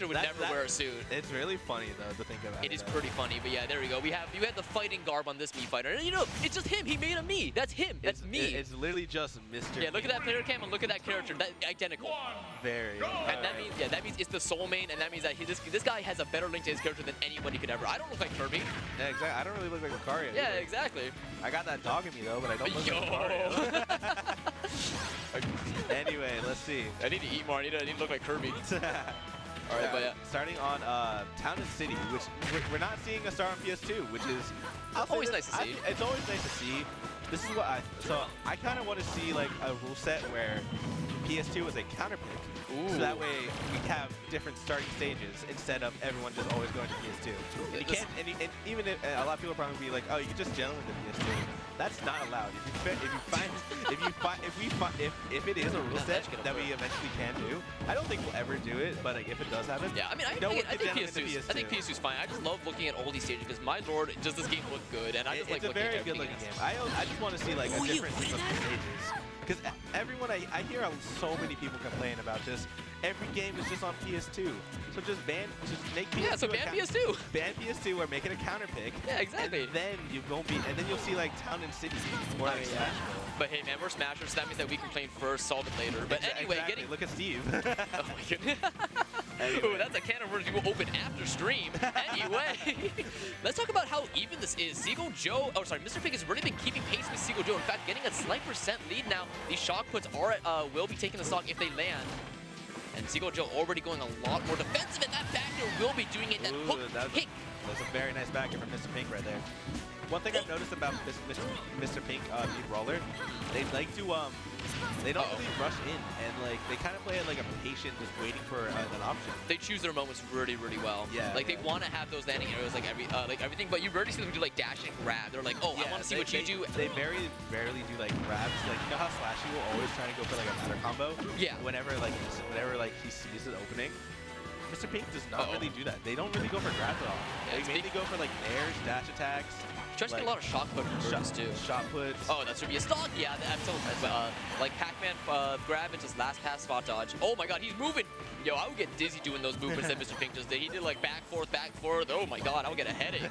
would never wear a suit. It's really funny though to think about. It is pretty funny, but yeah, there we go. You had the fighting garb on this Mii fighter, and you know, it's just him. He made a Mii. That's him. That's me. It's literally just Mr. Yeah, look at that player cam and look at that character. That identical. Very. And that means, yeah, that means it's the soul main, and that means that this guy has a better link to his character than anybody could ever. I don't look like Kirby. Yeah, exactly. I don't really look like Lucario. Yeah, exactly. I got that dog in me though, but I don't look like Lucario. Anyway, let's see. I need to eat more. I need to look like Kirby. All right, but yeah. Starting on Town and City, which we're not seeing a star on PS2, which is always nice to see. It's always nice to see. This is what I kind of want to see like a rule set where PS2 is a counter pick. Ooh. So that way we have different starting stages instead of everyone just always going to PS2. And you can't, and even if a lot of people are probably be like, oh, you can just general into PS2. That's not allowed. If it is a rule set that we eventually can do, I don't think we'll ever do it. But like, if it does happen, yeah, I mean, I think PS2's fine. I just love looking at all these stages because my lord, does this game look good? And I just like looking at everything. It's a very good looking game. I just want to see like a different of stages. Because everyone, I hear so many people complain about just every game is just on PS2. So just make PS2. Yeah, so ban PS2. Ban PS2 or make it a counter pick. Yeah, exactly. And then you won't be, and then you'll see like Town and City or like Smash. But hey, man, we're Smashers, so that means that we complain first, solve it later. But anyway, exactly. Look at Steve. Oh my goodness. Anyway. Ooh, that's a can of worms you will open after stream. Anyway, let's talk about how even this is. Seagull Joe, oh sorry, Mr. Pink has really been keeping pace with Seagull Joe. In fact, getting a slight % lead now. These shock puts will be taking the stock if they land. And Seagull Joe already going a lot more defensive, and that back there will be doing it. That hook kick. That's a very nice back here from Mr. Pink right there. One thing I've noticed about Mr. Pink, Brawler, they like to they don't really rush in, and like they kind of play it like a patient, just waiting for an option. They choose their moments really, really well. Yeah. Like they want to have those landing areas, like everything. But you rarely see them do like dash and grab. They're like, oh, yeah, I want to see what you do. They very rarely do like grabs. Like you know how Slashy will always try to go for like a ladder combo. Yeah. Whenever he sees an opening. Mr. Pink does not really do that. They don't really go for grabs at all. Yeah, they mainly go for like nairs, dash attacks. Tries to get a lot of shot put conversions too. Shot puts. Oh, that should be a stock. Yeah, absolutely. Like Pac-Man grab and just last pass spot dodge. Oh my god, he's moving. Yo, I would get dizzy doing those movements that Mr. Pink just did. He did like back, forth. Oh my god, I would get a headache.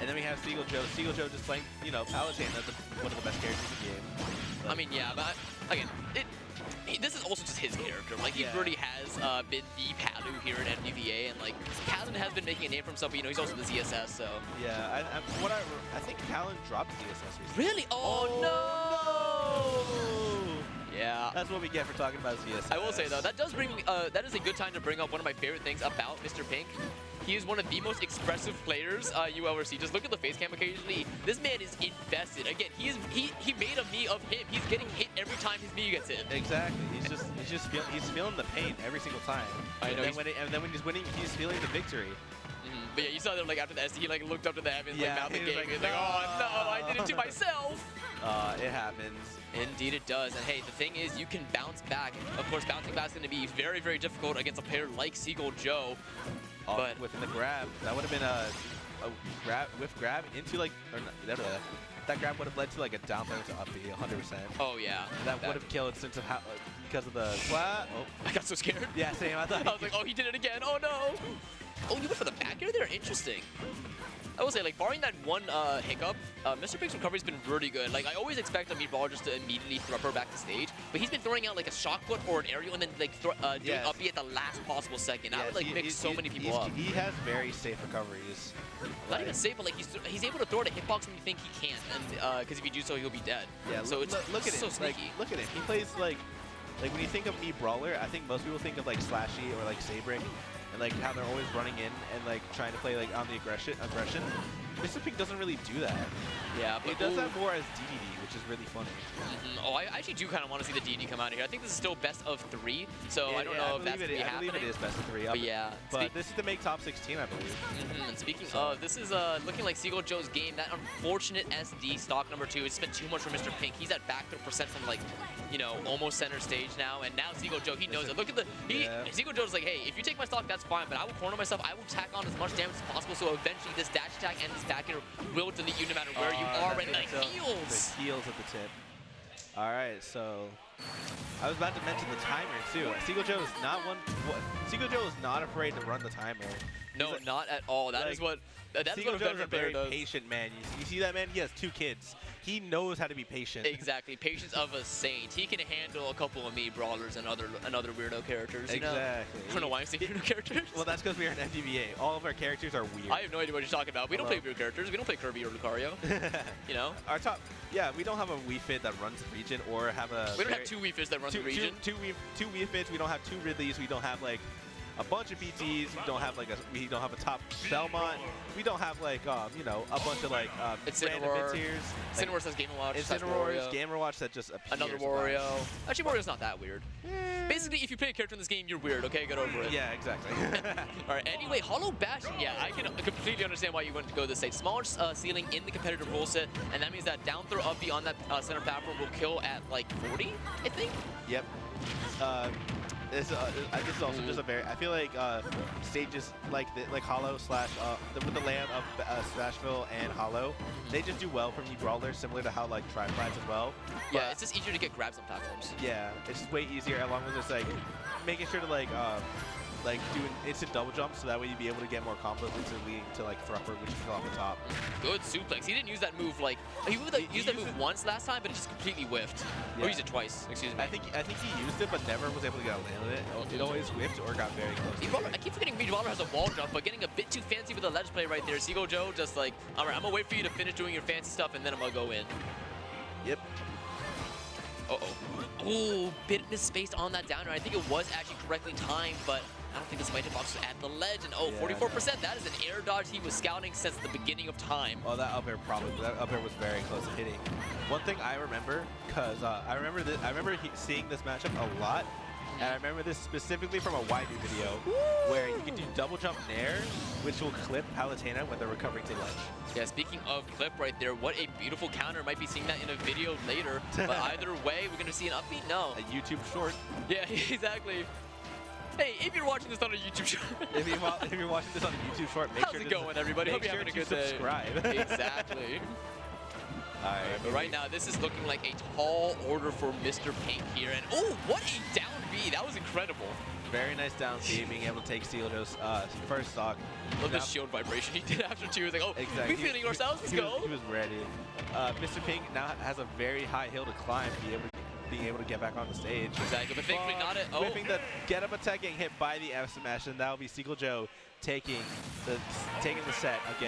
And then we have Seagull Joe. Seagull Joe just playing, you know, Palutena, one of the best characters in the game. But I mean, yeah, but again, this is also just his character. Like, he really has been the Palu here at MDVA, and like, Talon has been making a name for himself, but you know, he's also the ZSS, so. Yeah, I think Talon dropped ZSS recently. Really? Oh, no! Yeah. That's what we get for talking about ZSS. I will say, though, that does bring, that is a good time to bring up one of my favorite things about Mr. Pink. He is one of the most expressive players you ever see. Just look at the face cam occasionally. This man is invested. Again, he made a Mii of him. He's getting hit every time his Mii gets hit. Exactly. He's feeling the pain every single time. I know. And then when he's winning, he's feeling the victory. But yeah, you saw that like after the SD, he like looked up to the heavens, like mouth the game. He's like, oh no, I did it to myself. It happens. Indeed it does. And hey, the thing is, you can bounce back. Of course, bouncing back is going to be very, very difficult against a player like Seagull Joe. But within the grab, that would have been a grab into like, or not, that grab would have led to like a down throw to up B 100%. Oh yeah. That would have killed since of how, because of the flat. Oh. I got so scared. Yeah, same. I was like, oh, he did it again. Oh no. Oh, you went for the back air there? Interesting. I will say, like, barring that one hiccup, Mr. Pink's recovery's been really good. Like, I always expect a Mii Brawler just to immediately throw her back to stage, but he's been throwing out, like, a shock put or an aerial and then, like, doing up B at the last possible second. That would, like, mix so many people up. He has very safe recoveries. Not even safe, but, like, he's able to throw it a hitbox when you think he can't, and because if you do so, he'll be dead. Yeah, so it's look at so him. sneaky. Like, look at him. He plays, like when you think of Mii Brawler, I think most people think of, like, Slashy or, like, Sabring, and, like, how they're always running in and, like, trying to play, like, on the aggression. Mr. Pink doesn't really do that. Yeah, but he does that more as DDD, which is really funny. Oh, I actually do kind of want to see the DD come out of here. I think this is still best of 3, so I don't know if that's going to be happening. I believe it is best of 3. But yeah. But this is to make top 16, I believe. And speaking of, this is looking like Seagull Joe's game. That unfortunate SD stock number 2. It's been too much for Mr. Pink. He's at back throw % from, like, you know, almost center stage now. And now Seagull Joe, he knows it. Look at the, Seagull Joe's like, hey, if you take my stock, that's fine, but I will corner myself. I will tack on as much damage as possible, so eventually this dash attack and this back air will delete you no matter where you are. And the heals! The heals at the tip. All right, so I was about to mention the timer too. Seagull Joe is not Seagull Joe is not afraid to run the timer. No, not at all. That is what. That's Seagull what Joe is a very does. patient man. You see that man? He has 2 kids. He knows how to be patient. Exactly, patience of a saint. He can handle a couple of me brawlers and other weirdo characters. You know? Exactly. I don't know why I'm saying weirdo characters. Well, that's because we are in MTBA. All of our characters are weird. I have no idea what you're talking about. We don't play weird characters. We don't play Kirby or Lucario. You know? Our top, yeah, we don't have a Wii Fit that runs the region or have a. We don't have 2 Wii Fits that run the region. Two Wii Fits. We don't have 2 Ridleys. We don't have like a bunch of BTs. We don't have like we don't have a top Belmont. We don't have like you know, a bunch of like random mid-tiers. Incineroar says Game & Watch. Incineroar, Game & Watch that just appears. Another Wario. Actually, Wario's not that weird. Basically, if you play a character in this game, you're weird. Okay, get over it. Yeah, exactly. All right. Anyway, Hollow Bash. Yeah, I can completely understand why you went to go this side. Smaller ceiling in the competitive rule set, and that means that down throw up B on that center platform will kill at like 40, I think. Yep. This is also just a very. I feel like stages like Hollow slash with the layout of Smashville and Hollow, they just do well from you brawlers, similar to how like Tri-Fights as well. Yeah, it's just easier to get grabs on platforms. Yeah, it's just way easier, along with just like making sure to like do an instant double jump, so that way you'd be able to get more combos into leading to like Thrupper, which is off the top. Good suplex. He didn't use that move like he used that move once last time, but it just completely whiffed. Yeah. Or used it twice. Excuse me. I think he used it, but never was able to get a land on it. It always whiffed or got very close. I keep forgetting VGBootCamp has a wall jump, but getting a bit too fancy with the ledge play right there. Seagull Joe just like, all right, I'm gonna wait for you to finish doing your fancy stuff, and then I'm gonna go in. Yep. Oh, bit misspaced on that downer. I think it was actually correctly timed, but I don't think the spike box was at the ledge. And 44%. That is an air dodge he was scouting since the beginning of time. Oh, that up air was very close to hitting. One thing I remember, because I remember seeing this matchup a lot, and I remember this specifically from a Waidu video, where you can do double jump nair, which will clip Palutena when they're recovering to ledge. Yeah, speaking of clip right there, what a beautiful counter. Might be seeing that in a video later, but either way, we're going to see an upbeat? No. A YouTube short. Yeah, exactly. Hey, if you're watching this on a YouTube short. if you're watching this on a YouTube short, make How's sure it going, everybody? Hope you're having a good day. Subscribe. Exactly. All right, but right now, this is looking like a tall order for Mr. Pink here. And oh, what a down B. That was incredible. Very nice down B, being able to take Seagull Joe's first stock. Look at the shield vibration he did after 2. He was like, oh, exactly. we feeling ourselves? Let's go. He was ready. Mr. Pink now has a very high hill to climb, being able to get back on the stage. Exactly, but thankfully not it. Oh. Whipping the get-up attack, getting hit by the F smash, and that will be Seagull Joe taking the set again.